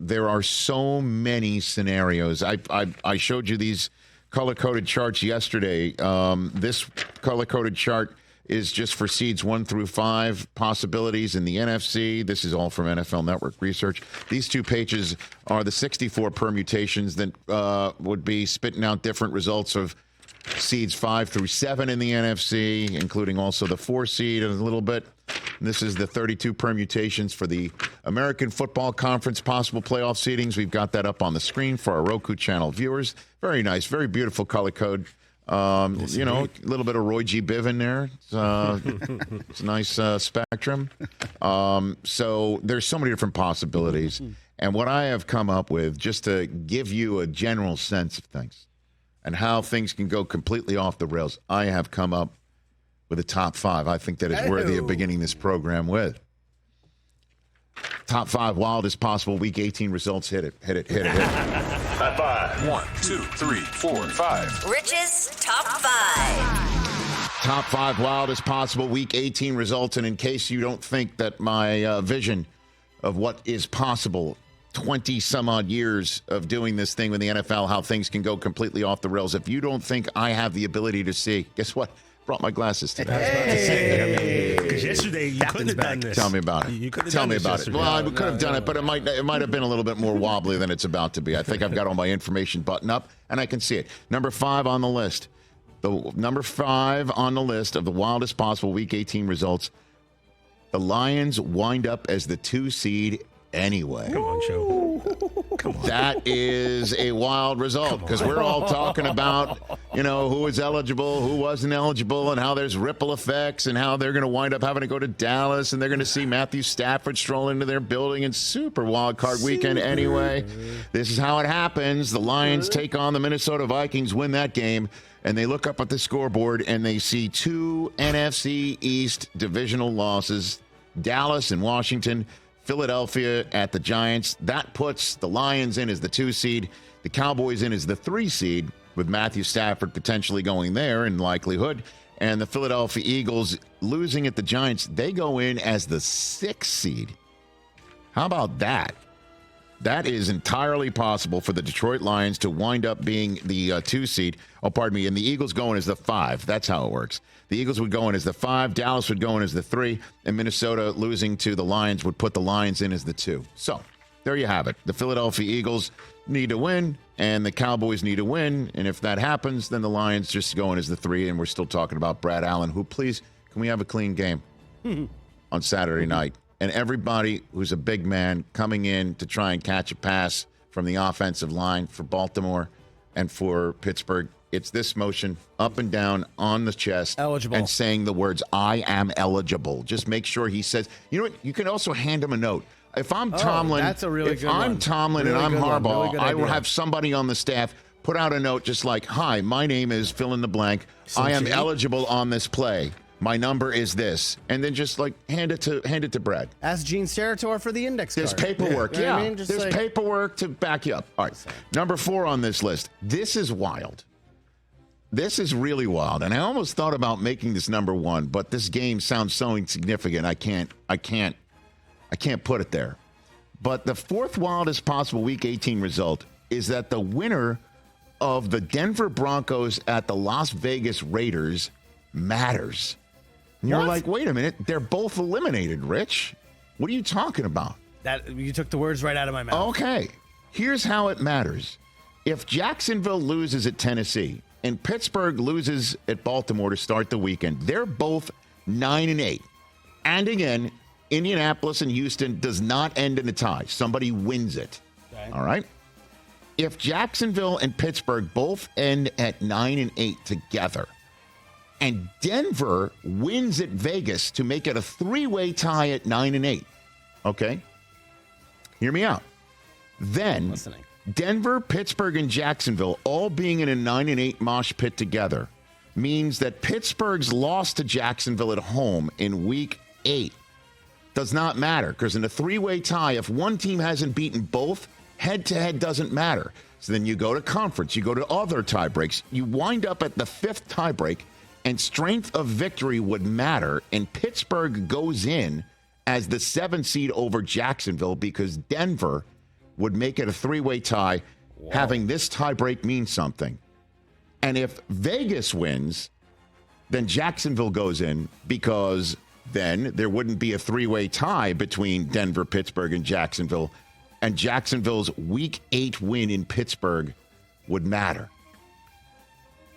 there are so many scenarios. I showed you these color-coded charts yesterday. This color-coded chart is just for seeds 1 through 5 possibilities in the NFC. This is all from NFL Network research. These 2 pages are the 64 permutations that would be spitting out different results of seeds 5 through 7 in the NFC, including also the 4 seed and a little bit. This is the 32 permutations for the American Football Conference possible playoff seedings. We've got that up on the screen for our Roku channel viewers. Very nice, very beautiful color code. A little bit of Roy G. Biv in there. It's a nice spectrum. So there's so many different possibilities. And what I have come up with, just to give you a general sense of things and how things can go completely off the rails, I have come up with a top 5. I think that is worthy of beginning this program with. Top 5 wildest possible Week 18 results. Hit it. Top 5. 1, 2, 3, 4, 5. Rich's top 5. Top 5 wildest possible Week 18 results. And in case you don't think that my vision of what is possible, 20 some odd years of doing this thing with the NFL, how things can go completely off the rails. If you don't think I have the ability to see, guess what? Brought my glasses today. Because yesterday you couldn't have done this. Tell me about it. You couldn't have Tell done me this about yesterday. it. Well, I could have done it, but it might have been a little bit more wobbly than it's about to be. I think I've got all my information buttoned up, and I can see it. Number 5 on the list. The number 5 on the list of the wildest possible Week 18 results. The Lions wind up as the 2 seed anyway. Come on, Joe. Come on. That is a wild result because we're all talking about, who is eligible, who wasn't eligible, and how there's ripple effects and how they're going to wind up having to go to Dallas and they're going to see Matthew Stafford stroll into their building in super wild card weekend anyway. This is how it happens. The Lions take on the Minnesota Vikings, win that game, and they look up at the scoreboard and they see 2 NFC East divisional losses, Dallas and Washington, Philadelphia at the Giants. That puts the Lions in as the 2 seed, the Cowboys in as the 3 seed, with Matthew Stafford potentially going there in likelihood, and the Philadelphia Eagles losing at the Giants. They go in as the 6th seed. How about that? That is entirely possible for the Detroit Lions to wind up being the 2 seed. Oh, pardon me. And the Eagles going as the 5. That's how it works. The Eagles would go in as the 5. Dallas would go in as the 3. And Minnesota losing to the Lions would put the Lions in as the 2. So there you have it. The Philadelphia Eagles need to win, and the Cowboys need to win. And if that happens, then the Lions just go in as the 3. And we're still talking about Brad Allen, who, please, can we have a clean game on Saturday night? And everybody who's a big man coming in to try and catch a pass from the offensive line for Baltimore and for Pittsburgh, it's this motion up and down on the chest. Eligible. And saying the words, I am eligible. Just make sure he says, you know what? You can also hand him a note. If I'm Tomlin, that's a really good one. I'm Tomlin Really and I'm good one. Harbaugh, Really good I will idea. have somebody on the staff put out a note just like, hi, my name is fill in the blank. I am eligible on this play. My number is this, and then just like hand it to Brad. Ask Gene Steratore for the index There's card. paperwork, You know what yeah. I mean? Just There's paperwork to back you up. All right, number 4 on this list. This is wild. This is really wild, and I almost thought about making this number 1, but this game sounds so insignificant. I can't put it there. But the 4th wildest possible Week 18 result is that the winner of the Denver Broncos at the Las Vegas Raiders matters. And you're like, wait a minute, they're both eliminated, Rich. What are you talking about? That you took the words right out of my mouth. Okay, here's how it matters. If Jacksonville loses at Tennessee and Pittsburgh loses at Baltimore to start the weekend, they're both 9-8. And again, Indianapolis and Houston does not end in a tie. Somebody wins it. Okay. All right? If Jacksonville and Pittsburgh both end at 9-8 together, and Denver wins at Vegas to make it a 3-way tie at 9-8. Okay? Hear me out. Then Denver, Pittsburgh, and Jacksonville all being in a 9-8 mosh pit together means that Pittsburgh's loss to Jacksonville at home in Week 8 does not matter, because in a 3-way tie, if one team hasn't beaten both, head-to-head doesn't matter. So then you go to conference, you go to other tie breaks, you wind up at the 5th tie break, and strength of victory would matter, and Pittsburgh goes in as the 7th seed over Jacksonville because Denver would make it a three-way tie. Whoa. Having this tiebreak means something. And if Vegas wins, then Jacksonville goes in, because then there wouldn't be a three-way tie between Denver, Pittsburgh, and Jacksonville. And Jacksonville's Week 8 win in Pittsburgh would matter.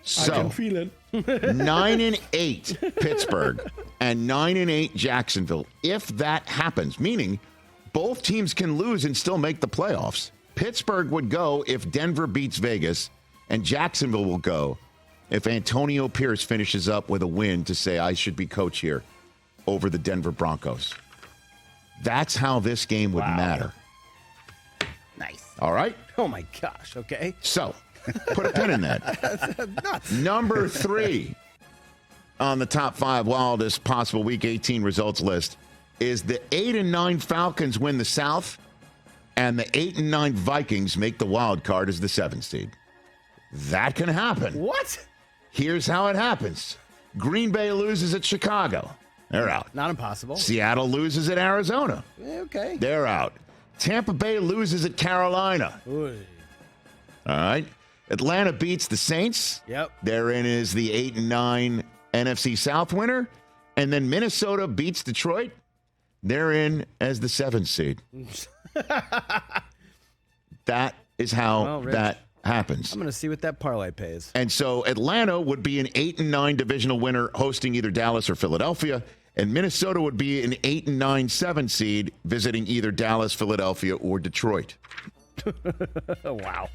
So, I can feel it. 9-8 Pittsburgh and 9-8 Jacksonville. If that happens, meaning both teams can lose and still make the playoffs, Pittsburgh would go if Denver beats Vegas, and Jacksonville will go if Antonio Pierce finishes up with a win to say, I should be coach here over the Denver Broncos. That's how this game would matter. Nice. All right? Oh, my gosh. Okay. So, put a pin in that. Number 3 on the top 5 wildest possible Week 18 results list is the 8-9 Falcons win the South, and the 8-9 Vikings make the wild card as the 7th seed. That can happen. What? Here's how it happens. Green Bay loses at Chicago. They're out. Not impossible. Seattle loses at Arizona. Okay. They're out. Tampa Bay loses at Carolina. Oy. All right. Atlanta beats the Saints. Yep. Therein is the 8-9 NFC South winner. And then Minnesota beats Detroit. They're in as the 7th seed. That is how that happens. I'm going to see what that parlay pays. And so Atlanta would be an 8-9 divisional winner hosting either Dallas or Philadelphia. And Minnesota would be an 8-9 7th seed visiting either Dallas, Philadelphia, or Detroit. Wow.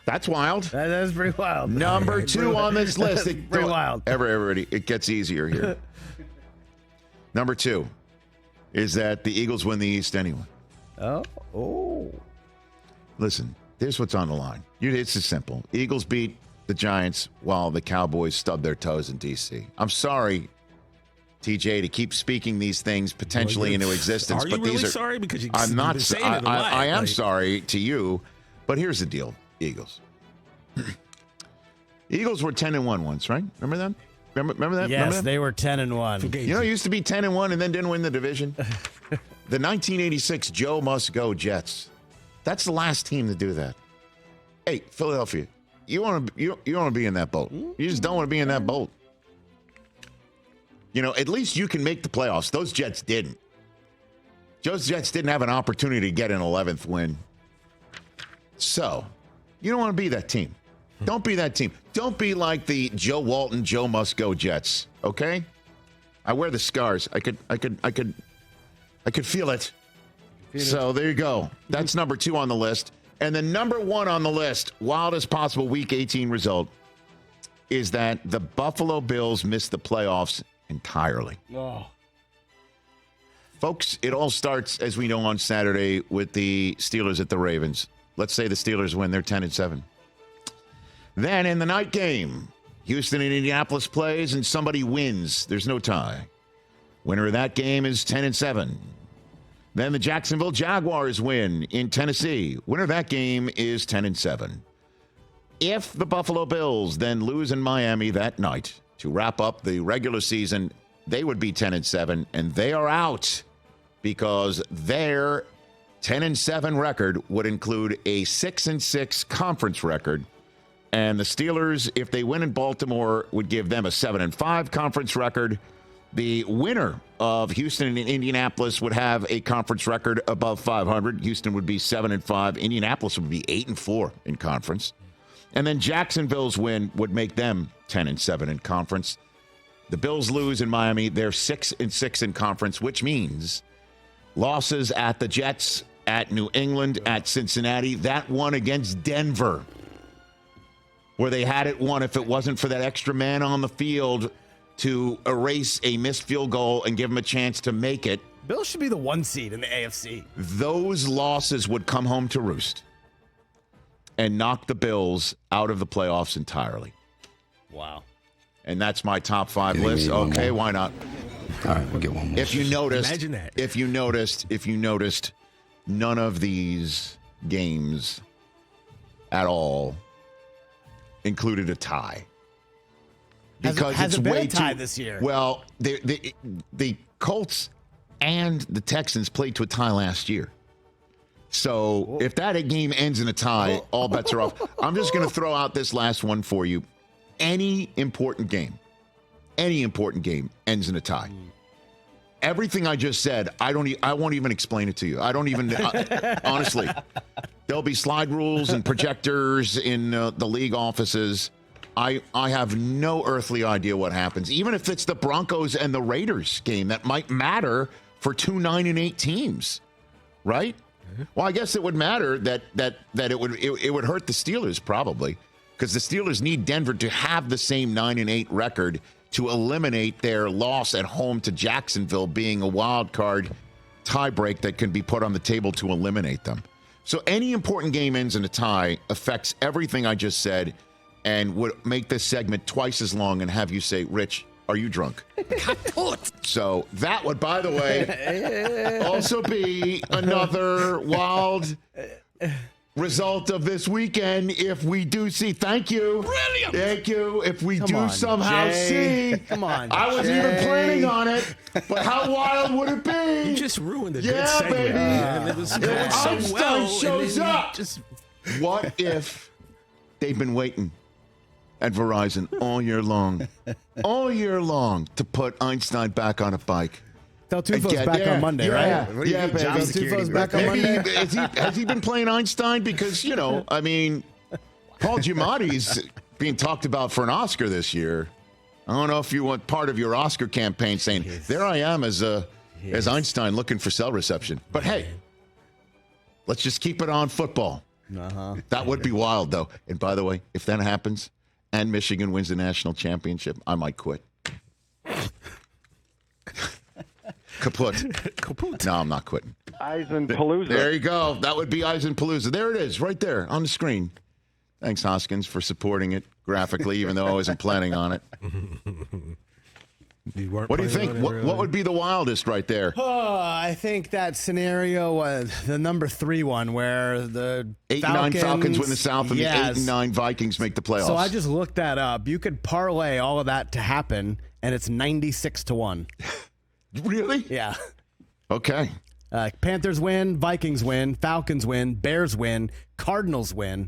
That's wild. That is pretty wild. Number 2 on this list. Pretty wild. Everybody, it gets easier here. Number 2 is that the Eagles win the East anyway. Oh. Listen, here's what's on the line. It's as simple. Eagles beat the Giants while the Cowboys stubbed their toes in D.C. I'm sorry, TJ, to keep speaking these things potentially into existence. Are you but really these are sorry? Because I'm not. been saying it a lot. I am sorry to you, but here's the deal, Eagles. Eagles were 10-1 once, right? Remember that? Remember that? Yes, Remember that? they were 10-1. You know, it used to be 10-1 and then didn't win the division. The 1986 Joe Must Go Jets. That's the last team to do that. Hey, Philadelphia, you want to be in that boat. You just don't want to be in that boat. You know, at least you can make the playoffs. Those Jets didn't. Those Jets didn't have an opportunity to get an 11th win. So, you don't want to be that team. Don't be that team. Don't be like the Joe Walton, Joe Must Go Jets. Okay? I wear the scars. I could feel it. So there you go. That's number 2 on the list. And the number 1 on the list, wildest possible Week 18 result, is that the Buffalo Bills missed the playoffs entirely. Oh. Folks, it all starts, as we know, on Saturday with the Steelers at the Ravens. Let's say the Steelers win. They're 10-7. Then in the night game, Houston and Indianapolis plays and somebody wins. There's no tie. Winner of that game is 10-7. Then the Jacksonville Jaguars win in Tennessee. Winner of that game is 10-7. If the Buffalo Bills then lose in Miami that night to wrap up the regular season, they would be 10-7, and they are out because their 10-7 record would include a 6-6 conference record. And the Steelers, if they win in Baltimore, would give them a 7-5 conference record. The winner of Houston and Indianapolis would have a conference record above 500. Houston would be 7-5. Indianapolis would be 8-4 in conference. And then Jacksonville's win would make them 10-7 in conference. The Bills lose in Miami. They're 6-6 in conference, which means losses at the Jets, at New England, at Cincinnati. That one against Denver, where they had it won if it wasn't for that extra man on the field to erase a missed field goal and give them a chance to make it. Bills should be the 1 seed in the AFC. Those losses would come home to roost and knock the Bills out of the playoffs entirely. Wow. And that's my top 5 list. Okay, why not? All right, we'll get one more. If you noticed, Imagine that. If you noticed, none of these games at all included a tie. Because has it's it been way a tie too, this year? Well, the Colts and the Texans played to a tie last year. So if that game ends in a tie, all bets are off. I'm just going to throw out this last one for you. Any important game ends in a tie. Everything I just said, I won't even explain it to you. I don't even, honestly. There'll be slide rules and projectors in the league offices. I have no earthly idea what happens. Even if it's the Broncos and the Raiders game, that might matter for 2 9-8 teams, right? Well, I guess it would matter that it would hurt the Steelers probably, because the Steelers need Denver to have the same 9-8 record to eliminate their loss at home to Jacksonville, being a wild card tiebreak that can be put on the table to eliminate them. So any important game ends in a tie affects everything I just said, and would make this segment twice as long and have you say, Rich, are you drunk? So that would, by the way, also be another wild result of this weekend if we do see. Thank you. Brilliant. Thank you. If we Come on, somehow Jay. see. Come on, I wasn't even planning on it, but how wild would it be? You just ruined the good Yeah, segment. baby. Man. It was going so Einstein well. shows and then up. Just What if they've been waiting at Verizon all year long to put Einstein back on a bike? Del Tufo's Again, back yeah, on Monday, yeah, right? What do you yeah, think, baby. job Del security Tufo's back on Maybe Monday. has he been playing Einstein? Because, I mean, Paul Giamatti's being talked about for an Oscar this year. I don't know if you want part of your Oscar campaign saying, there I am as Einstein looking for cell reception. But hey, let's just keep it on football. That would be wild, though. And by the way, if that happens and Michigan wins the national championship, I might quit. Kaput. No, I'm not quitting. Eisen Palooza. There you go. That would be Eisen Palooza. There it is, right there on the screen. Thanks, Hoskins, for supporting it graphically, even though I wasn't planning on it. What do you think? What would be the wildest right there? Oh, I think that scenario was the number 3 one where the 8-9 Falcons win the South and Yes. the 8-9 Vikings make the playoffs. So I just looked that up. You could parlay all of that to happen, and it's 96-1. Really? Yeah. Okay. Panthers win, Vikings win, Falcons win, Bears win, Cardinals win.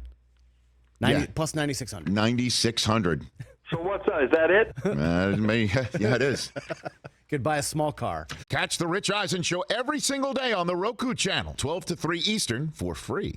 Yeah. Plus 9,600. 9,600. So is that it? Yeah, it is. Could buy a small car. Catch the Rich Eisen Show every single day on the Roku channel, 12 to 3 Eastern, for free.